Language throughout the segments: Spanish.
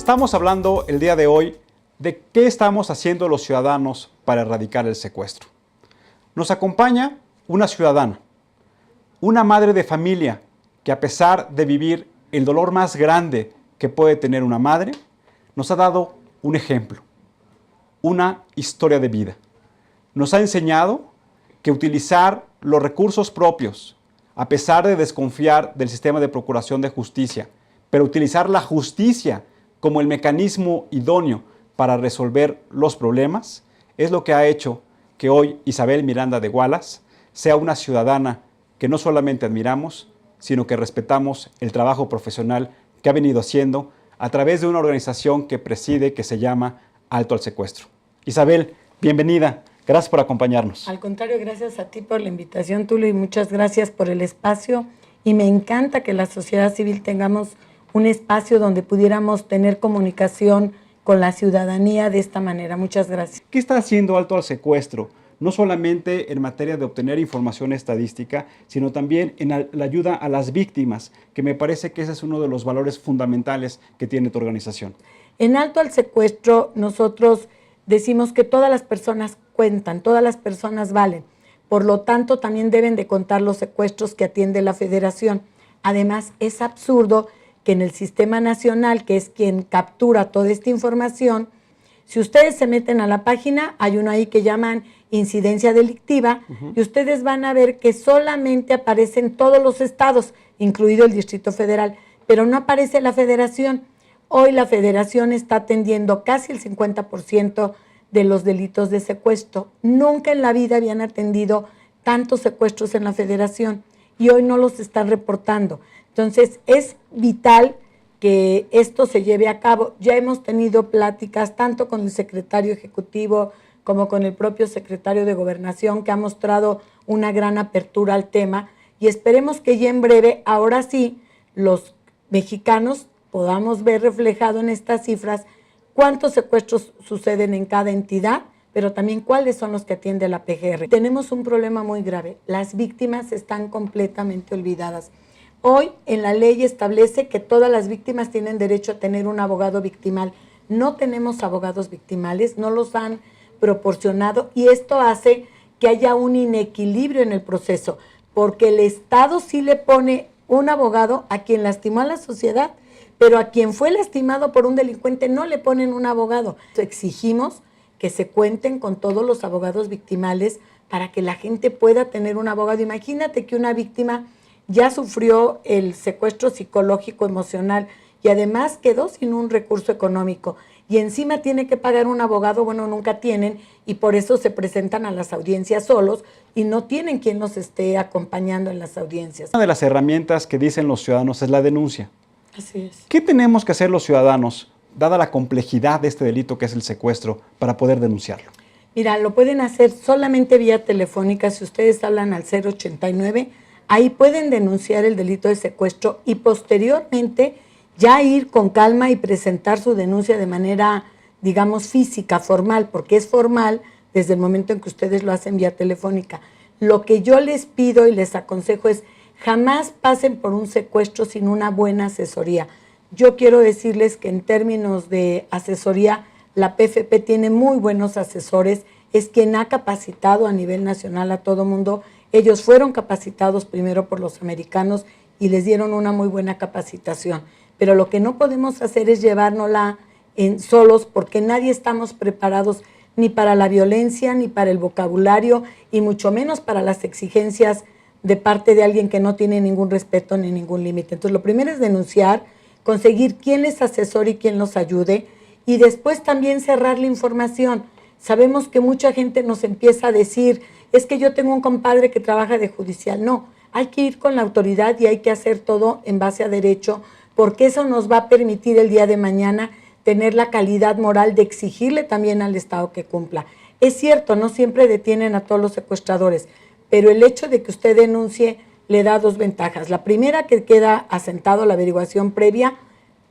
Estamos hablando el día de hoy de qué estamos haciendo los ciudadanos para erradicar el secuestro. Nos acompaña una ciudadana, una madre de familia que, a pesar de vivir el dolor más grande que puede tener una madre, nos ha dado un ejemplo, una historia de vida. Nos ha enseñado que utilizar los recursos propios, a pesar de desconfiar del sistema de procuración de justicia, pero utilizar la justicia como el mecanismo idóneo para resolver los problemas, es lo que ha hecho que hoy Isabel Miranda de Wallace sea una ciudadana que no solamente admiramos, sino que respetamos el trabajo profesional que ha venido haciendo a través de una organización que preside, que se llama Alto al Secuestro. Isabel, bienvenida. Gracias por acompañarnos. Al contrario, gracias a ti por la invitación, Tulio, y muchas gracias por el espacio. Y me encanta que la sociedad civil tengamos un espacio donde pudiéramos tener comunicación con la ciudadanía de esta manera. Muchas gracias. ¿Qué está haciendo Alto al Secuestro? No solamente en materia de obtener información estadística, sino también en la ayuda a las víctimas, que me parece que ese es uno de los valores fundamentales que tiene tu organización. En Alto al Secuestro nosotros decimos que todas las personas cuentan, todas las personas valen. Por lo tanto, también deben de contar los secuestros que atiende la Federación. Además, es absurdo que en el Sistema Nacional, que es quien captura toda esta información, si ustedes se meten a la página, hay uno ahí que llaman incidencia delictiva, y ustedes van a ver que solamente aparecen todos los estados, incluido el Distrito Federal, pero no aparece la Federación. Hoy la Federación está atendiendo casi el 50% de los delitos de secuestro. Nunca en la vida habían atendido tantos secuestros en la Federación y hoy no los están reportando. Entonces, es vital que esto se lleve a cabo. Ya hemos tenido pláticas tanto con el secretario ejecutivo como con el propio secretario de Gobernación, que ha mostrado una gran apertura al tema, y esperemos que ya en breve, ahora sí, los mexicanos podamos ver reflejado en estas cifras cuántos secuestros suceden en cada entidad, pero también cuáles son los que atiende la PGR. Tenemos un problema muy grave. Las víctimas están completamente olvidadas. Hoy en la ley establece que todas las víctimas tienen derecho a tener un abogado victimal. No tenemos abogados victimales, no los han proporcionado, y esto hace que haya un inequilibrio en el proceso, porque el Estado sí le pone un abogado a quien lastimó a la sociedad, pero a quien fue lastimado por un delincuente no le ponen un abogado. Exigimos que se cuenten con todos los abogados victimales para que la gente pueda tener un abogado. Imagínate que una víctima ya sufrió el secuestro psicológico, emocional, y además quedó sin un recurso económico, y encima tiene que pagar un abogado. Bueno, nunca tienen, y por eso se presentan a las audiencias solos y no tienen quien los esté acompañando en las audiencias. Una de las herramientas que dicen los ciudadanos es la denuncia. Así es. ¿Qué tenemos que hacer los ciudadanos, dada la complejidad de este delito que es el secuestro, para poder denunciarlo? Mira, lo pueden hacer solamente vía telefónica. Si ustedes hablan al 089, ahí pueden denunciar el delito de secuestro y posteriormente ya ir con calma y presentar su denuncia de manera, digamos, física, formal, porque es formal desde el momento en que ustedes lo hacen vía telefónica. Lo que yo les pido y les aconsejo es: jamás pasen por un secuestro sin una buena asesoría. Yo quiero decirles que en términos de asesoría, la PFP tiene muy buenos asesores, es quien ha capacitado a nivel nacional a todo mundo. Ellos fueron capacitados primero por los americanos y les dieron una muy buena capacitación. Pero lo que no podemos hacer es llevárnosla solos, porque nadie estamos preparados ni para la violencia, ni para el vocabulario, y mucho menos para las exigencias de parte de alguien que no tiene ningún respeto ni ningún límite. Entonces, lo primero es denunciar, conseguir quién les asesore y quién los ayude, y después también cerrar la información. Sabemos que mucha gente nos empieza a decir: es que yo tengo un compadre que trabaja de judicial. No, hay que ir con la autoridad y hay que hacer todo en base a derecho, porque eso nos va a permitir el día de mañana tener la calidad moral de exigirle también al Estado que cumpla. Es cierto, no siempre detienen a todos los secuestradores, pero el hecho de que usted denuncie le da dos ventajas. La primera, que queda asentado la averiguación previa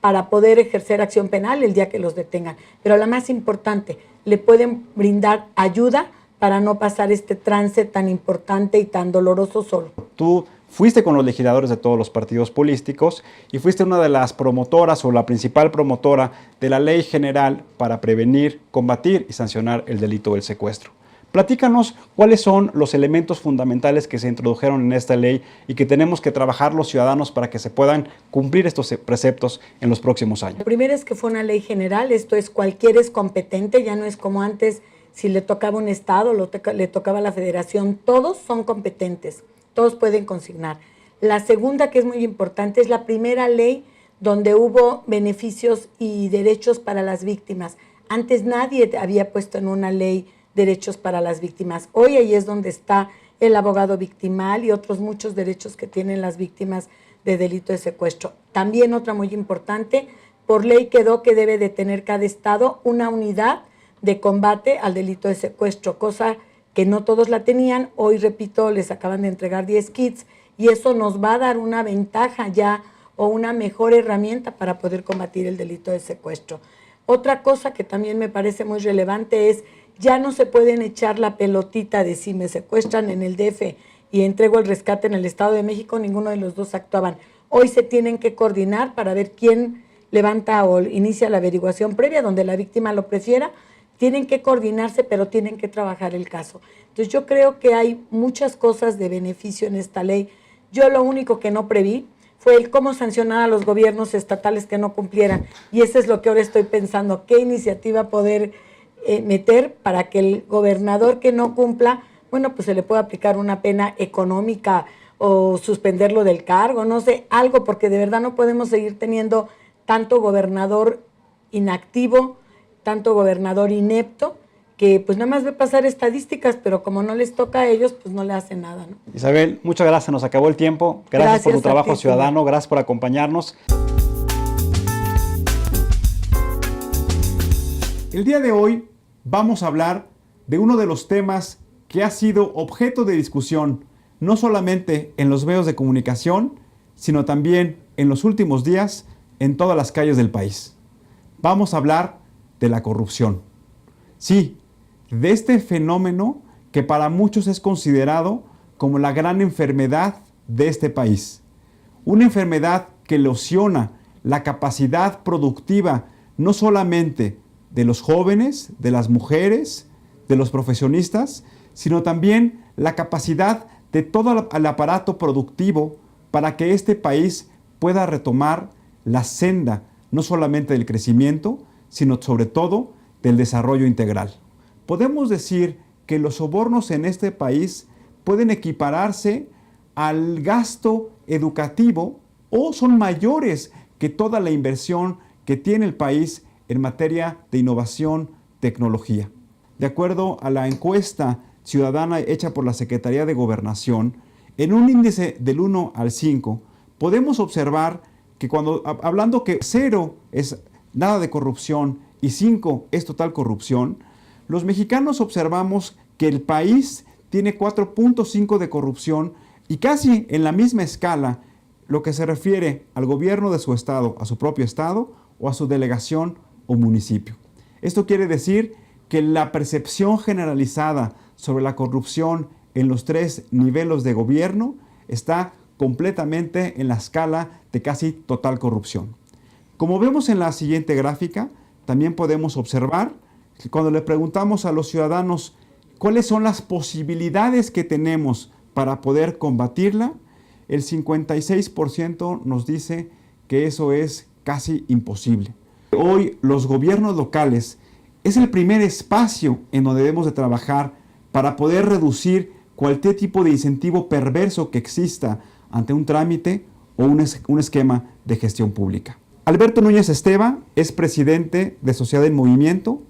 para poder ejercer acción penal el día que los detengan. Pero la más importante, le pueden brindar ayuda para no pasar este trance tan importante y tan doloroso solo. Tú fuiste con los legisladores de todos los partidos políticos y fuiste una de las promotoras o la principal promotora de la Ley General para prevenir, combatir y sancionar el delito del secuestro. Platícanos cuáles son los elementos fundamentales que se introdujeron en esta ley y que tenemos que trabajar los ciudadanos para que se puedan cumplir estos preceptos en los próximos años. Lo primero es que fue una ley general, esto es cualquiera es competente, ya no es como antes, si le tocaba un estado, le tocaba a la federación, todos son competentes, todos pueden consignar. La segunda, que es muy importante, es la primera ley donde hubo beneficios y derechos para las víctimas. Antes nadie había puesto en una ley derechos para las víctimas. Hoy ahí es donde está el abogado victimal y otros muchos derechos que tienen las víctimas de delito de secuestro. También otra muy importante, por ley quedó que debe de tener cada estado una unidad de combate al delito de secuestro, cosa que no todos la tenían. Hoy, repito, les acaban de entregar 10 kits y eso nos va a dar una ventaja ya o una mejor herramienta para poder combatir el delito de secuestro. Otra cosa que también me parece muy relevante es ya no se pueden echar la pelotita de si me secuestran en el DF y entrego el rescate en el Estado de México, ninguno de los dos actuaban. Hoy se tienen que coordinar para ver quién levanta o inicia la averiguación previa, donde la víctima lo prefiera. Tienen que coordinarse, pero tienen que trabajar el caso. Entonces yo creo que hay muchas cosas de beneficio en esta ley. Yo lo único que no preví fue el cómo sancionar a los gobiernos estatales que no cumplieran. Y eso es lo que ahora estoy pensando, qué iniciativa poder meter para que el gobernador que no cumpla, bueno, pues se le pueda aplicar una pena económica o suspenderlo del cargo, no sé, algo, porque de verdad no podemos seguir teniendo tanto gobernador inactivo, tanto gobernador inepto, que pues nada más ve pasar estadísticas, pero como no les toca a ellos, pues no le hacen nada, ¿no? Isabel, muchas gracias, nos acabó el tiempo. Gracias por tu trabajo ciudadano, gracias por acompañarnos. El día de hoy vamos a hablar de uno de los temas que ha sido objeto de discusión, no solamente en los medios de comunicación, sino también en los últimos días en todas las calles del país. Vamos a hablar de la corrupción. Sí, de este fenómeno que para muchos es considerado como la gran enfermedad de este país. Una enfermedad que erosiona la capacidad productiva no solamente de los jóvenes, de las mujeres, de los profesionistas, sino también la capacidad de todo el aparato productivo para que este país pueda retomar la senda no solamente del crecimiento, sino sobre todo del desarrollo integral. Podemos decir que los sobornos en este país pueden equipararse al gasto educativo o son mayores que toda la inversión que tiene el país en materia de innovación, tecnología. De acuerdo a la encuesta ciudadana hecha por la Secretaría de Gobernación, en un índice del 1 al 5, podemos observar que hablando que 0 es nada de corrupción y 5 es total corrupción, los mexicanos observamos que el país tiene 4.5 de corrupción y casi en la misma escala lo que se refiere al gobierno de su estado, a su propio estado o a su delegación o municipio. Esto quiere decir que la percepción generalizada sobre la corrupción en los 3 niveles de gobierno está completamente en la escala de casi total corrupción. Como vemos en la siguiente gráfica, también podemos observar que cuando le preguntamos a los ciudadanos cuáles son las posibilidades que tenemos para poder combatirla, el 56% nos dice que eso es casi imposible. Hoy los gobiernos locales es el primer espacio en donde debemos de trabajar para poder reducir cualquier tipo de incentivo perverso que exista ante un trámite o un esquema de gestión pública. Alberto Núñez Esteva es presidente de Sociedad en Movimiento,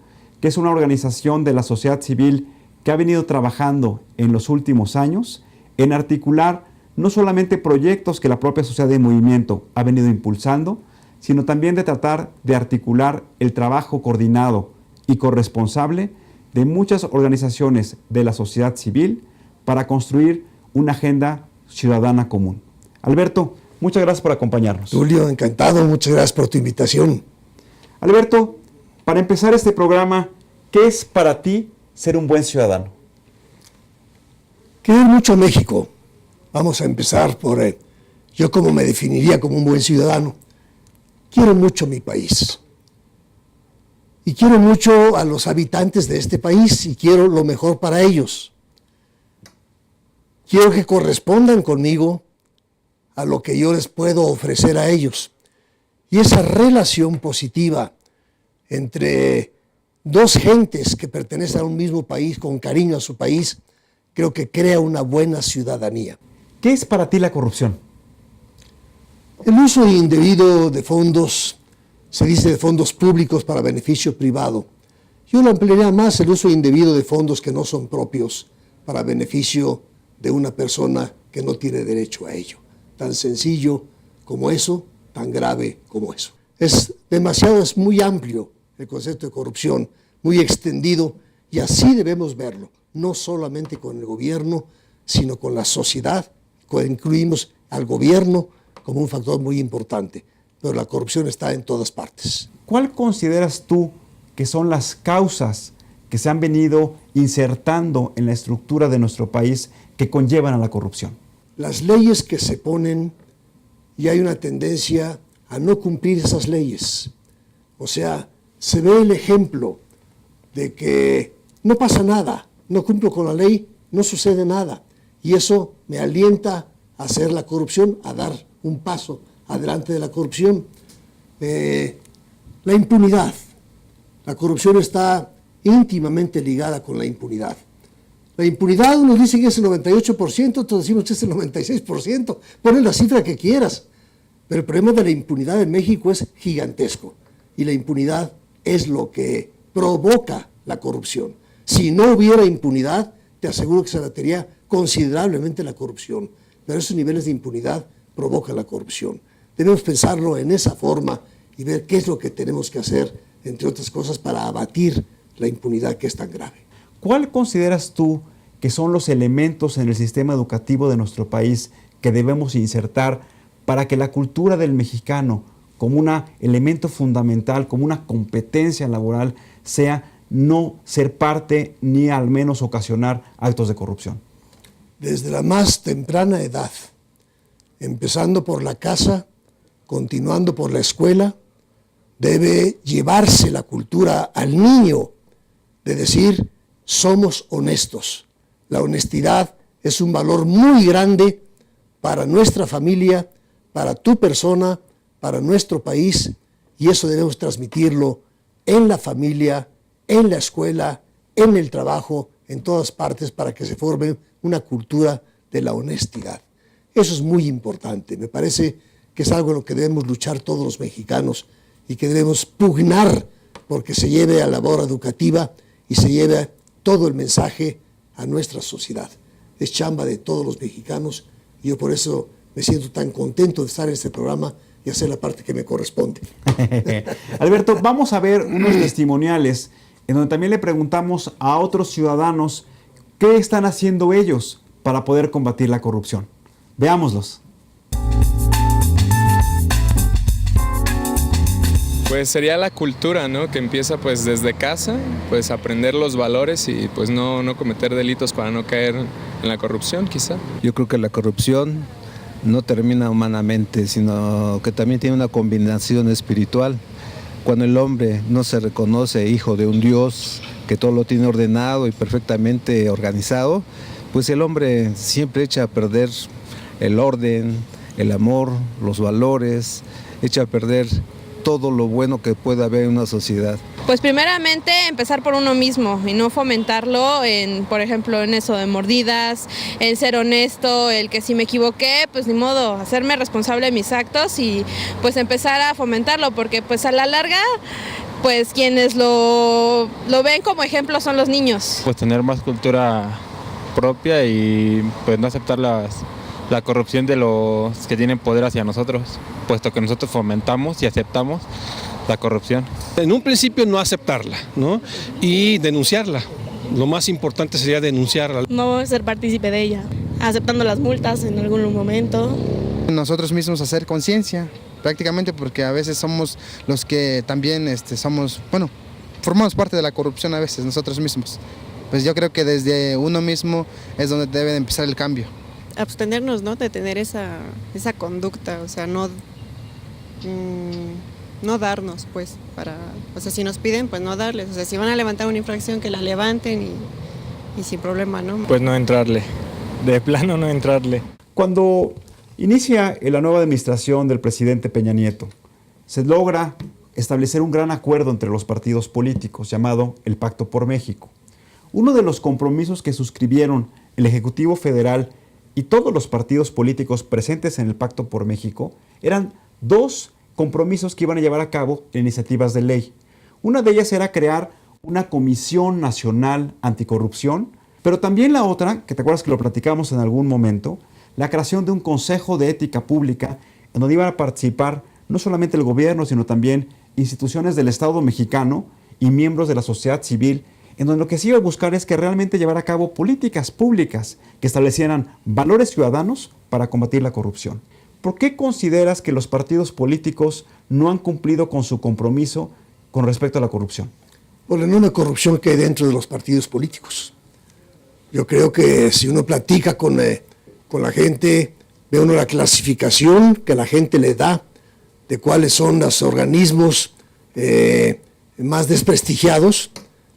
que es una organización de la sociedad civil que ha venido trabajando en los últimos años en articular no solamente proyectos que la propia Sociedad en Movimiento ha venido impulsando, sino también de tratar de articular el trabajo coordinado y corresponsable de muchas organizaciones de la sociedad civil para construir una agenda ciudadana común. Alberto, muchas gracias por acompañarnos. Tulio, encantado, muchas gracias por tu invitación. Alberto, para empezar este programa, ¿qué es para ti ser un buen ciudadano? Querer mucho a México, Vamos a empezar por yo como me definiría como un buen ciudadano. Quiero mucho mi país. Y quiero mucho a los habitantes de este país y quiero lo mejor para ellos. Quiero que correspondan conmigo a lo que yo les puedo ofrecer a ellos. Y esa relación positiva entre dos gentes que pertenecen a un mismo país, con cariño a su país, creo que crea una buena ciudadanía. ¿Qué es para ti la corrupción? El uso indebido de fondos, se dice de fondos públicos para beneficio privado. Yo lo ampliaría más, el uso indebido de fondos que no son propios para beneficio de una persona que no tiene derecho a ello. Tan sencillo como eso, tan grave como eso. Es muy amplio el concepto de corrupción, muy extendido, y así debemos verlo, no solamente con el gobierno, sino con la sociedad. Incluimos al gobierno como un factor muy importante, pero la corrupción está en todas partes. ¿Cuál consideras tú que son las causas que se han venido insertando en la estructura de nuestro país que conllevan a la corrupción? Las leyes que se ponen, y hay una tendencia a no cumplir esas leyes. O sea, se ve el ejemplo de que no pasa nada, no cumplo con la ley, no sucede nada. Y eso me alienta a hacer la corrupción, a dar un paso adelante de la corrupción. La impunidad. La corrupción está íntimamente ligada con la impunidad. La impunidad, unos dicen que es el 98%, otros decimos que es el 96%. Ponen la cifra que quieras. Pero el problema de la impunidad en México es gigantesco. Y la impunidad es lo que provoca la corrupción. Si no hubiera impunidad, te aseguro que se abatería considerablemente la corrupción. Pero esos niveles de impunidad provocan la corrupción. Debemos pensarlo en esa forma y ver qué es lo que tenemos que hacer, entre otras cosas, para abatir la impunidad que es tan grave. ¿Cuál consideras tú que son los elementos en el sistema educativo de nuestro país que debemos insertar para que la cultura del mexicano, como un elemento fundamental, como una competencia laboral, sea no ser parte ni al menos ocasionar actos de corrupción? Desde la más temprana edad, empezando por la casa, continuando por la escuela, debe llevarse la cultura al niño de decir: somos honestos. La honestidad es un valor muy grande para nuestra familia, para tu persona, para nuestro país, y eso debemos transmitirlo en la familia, en la escuela, en el trabajo, en todas partes, para que se forme una cultura de la honestidad. Eso es muy importante. Me parece que es algo en lo que debemos luchar todos los mexicanos y que debemos pugnar porque se lleve a la labor educativa y se lleve todo el mensaje a nuestra sociedad. Es chamba de todos los mexicanos y yo por eso me siento tan contento de estar en este programa y hacer la parte que me corresponde. Alberto, vamos a ver unos testimoniales en donde también le preguntamos a otros ciudadanos qué están haciendo ellos para poder combatir la corrupción. Veámoslos. Pues sería la cultura, ¿no? Que empieza pues desde casa, pues aprender los valores y pues no cometer delitos para no caer en la corrupción, quizá. Yo creo que la corrupción no termina humanamente, sino que también tiene una combinación espiritual. Cuando el hombre no se reconoce hijo de un Dios que todo lo tiene ordenado y perfectamente organizado, pues el hombre siempre echa a perder el orden, el amor, los valores, echa a perder todo lo bueno que puede haber en una sociedad. Pues primeramente empezar por uno mismo y no fomentarlo por ejemplo, en eso de mordidas, en ser honesto, el que si me equivoqué, pues ni modo, hacerme responsable de mis actos y pues empezar a fomentarlo, porque pues a la larga, pues quienes lo ven como ejemplo son los niños. Pues tener más cultura propia y pues no aceptar la corrupción de los que tienen poder hacia nosotros, puesto que nosotros fomentamos y aceptamos la corrupción. En un principio no aceptarla, ¿no? Y denunciarla. Lo más importante sería denunciarla. No ser partícipe de ella, aceptando las multas en algún momento. Nosotros mismos hacer conciencia, prácticamente, porque a veces somos los que también formamos parte de la corrupción a veces, nosotros mismos. Pues yo creo que desde uno mismo es donde debe de empezar el cambio. abstenernos, ¿no? De tener esa conducta, o sea, no darnos, pues, o sea, si nos piden, pues no darles, o sea, si van a levantar una infracción, que la levanten y sin problema, ¿no? Pues no entrarle, de plano no entrarle. Cuando inicia la nueva administración del presidente Peña Nieto, se logra establecer un gran acuerdo entre los partidos políticos llamado el Pacto por México. Uno de los compromisos que suscribieron el Ejecutivo Federal y todos los partidos políticos presentes en el Pacto por México eran 2 compromisos que iban a llevar a cabo en iniciativas de ley. Una de ellas era crear una Comisión Nacional Anticorrupción, pero también la otra, que te acuerdas que lo platicamos en algún momento, la creación de un Consejo de Ética Pública en donde iban a participar no solamente el gobierno, sino también instituciones del Estado mexicano y miembros de la sociedad civil, en donde lo que se iba a buscar es que realmente llevar a cabo políticas públicas que establecieran valores ciudadanos para combatir la corrupción. ¿Por qué consideras que los partidos políticos no han cumplido con su compromiso con respecto a la corrupción? Por la enorme corrupción que hay dentro de los partidos políticos. Yo creo que si uno platica con la gente, ve uno la clasificación que la gente le da de cuáles son los organismos más desprestigiados.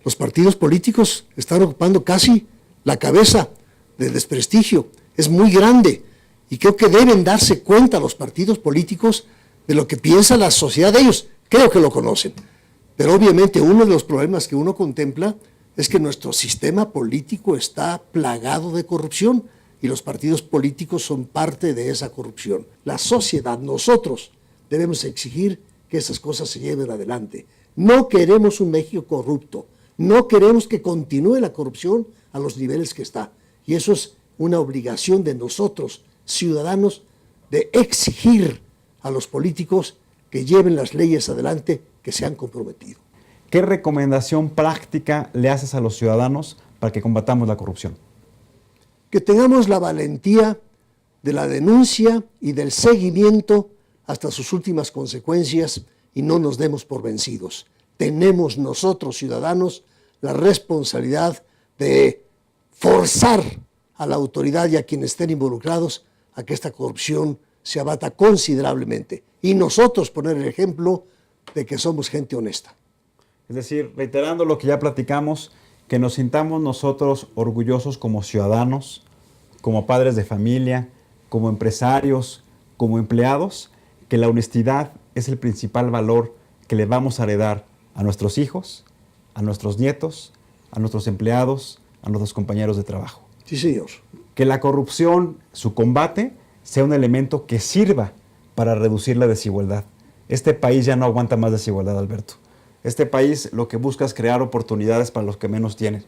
Los partidos políticos están ocupando casi la cabeza de desprestigio. Es muy grande y creo que deben darse cuenta los partidos políticos de lo que piensa la sociedad de ellos. Creo que lo conocen. Pero obviamente uno de los problemas que uno contempla es que nuestro sistema político está plagado de corrupción y los partidos políticos son parte de esa corrupción. La sociedad, nosotros, debemos exigir que esas cosas se lleven adelante. No queremos un México corrupto. No queremos que continúe la corrupción a los niveles que está. Y eso es una obligación de nosotros, ciudadanos, de exigir a los políticos que lleven las leyes adelante que se han comprometido. ¿Qué recomendación práctica le haces a los ciudadanos para que combatamos la corrupción? Que tengamos la valentía de la denuncia y del seguimiento hasta sus últimas consecuencias y no nos demos por vencidos. Tenemos nosotros, ciudadanos, la responsabilidad de forzar a la autoridad y a quienes estén involucrados a que esta corrupción se abata considerablemente. Y nosotros poner el ejemplo de que somos gente honesta. Es decir, reiterando lo que ya platicamos, que nos sintamos nosotros orgullosos como ciudadanos, como padres de familia, como empresarios, como empleados, que la honestidad es el principal valor que le vamos a heredar a nuestros hijos, a nuestros nietos, a nuestros empleados, a nuestros compañeros de trabajo. Sí, señor. Que la corrupción, su combate, sea un elemento que sirva para reducir la desigualdad. Este país ya no aguanta más desigualdad, Alberto. Este país lo que busca es crear oportunidades para los que menos tienen.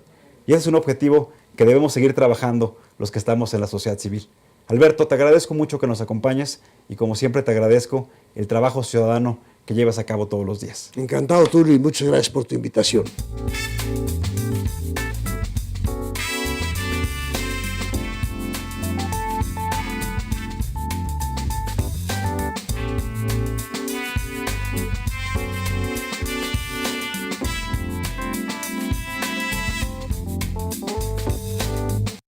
Y ese es un objetivo que debemos seguir trabajando los que estamos en la sociedad civil. Alberto, te agradezco mucho que nos acompañes y como siempre te agradezco el trabajo ciudadano que llevas a cabo todos los días. Encantado, Tulio, y muchas gracias por tu invitación.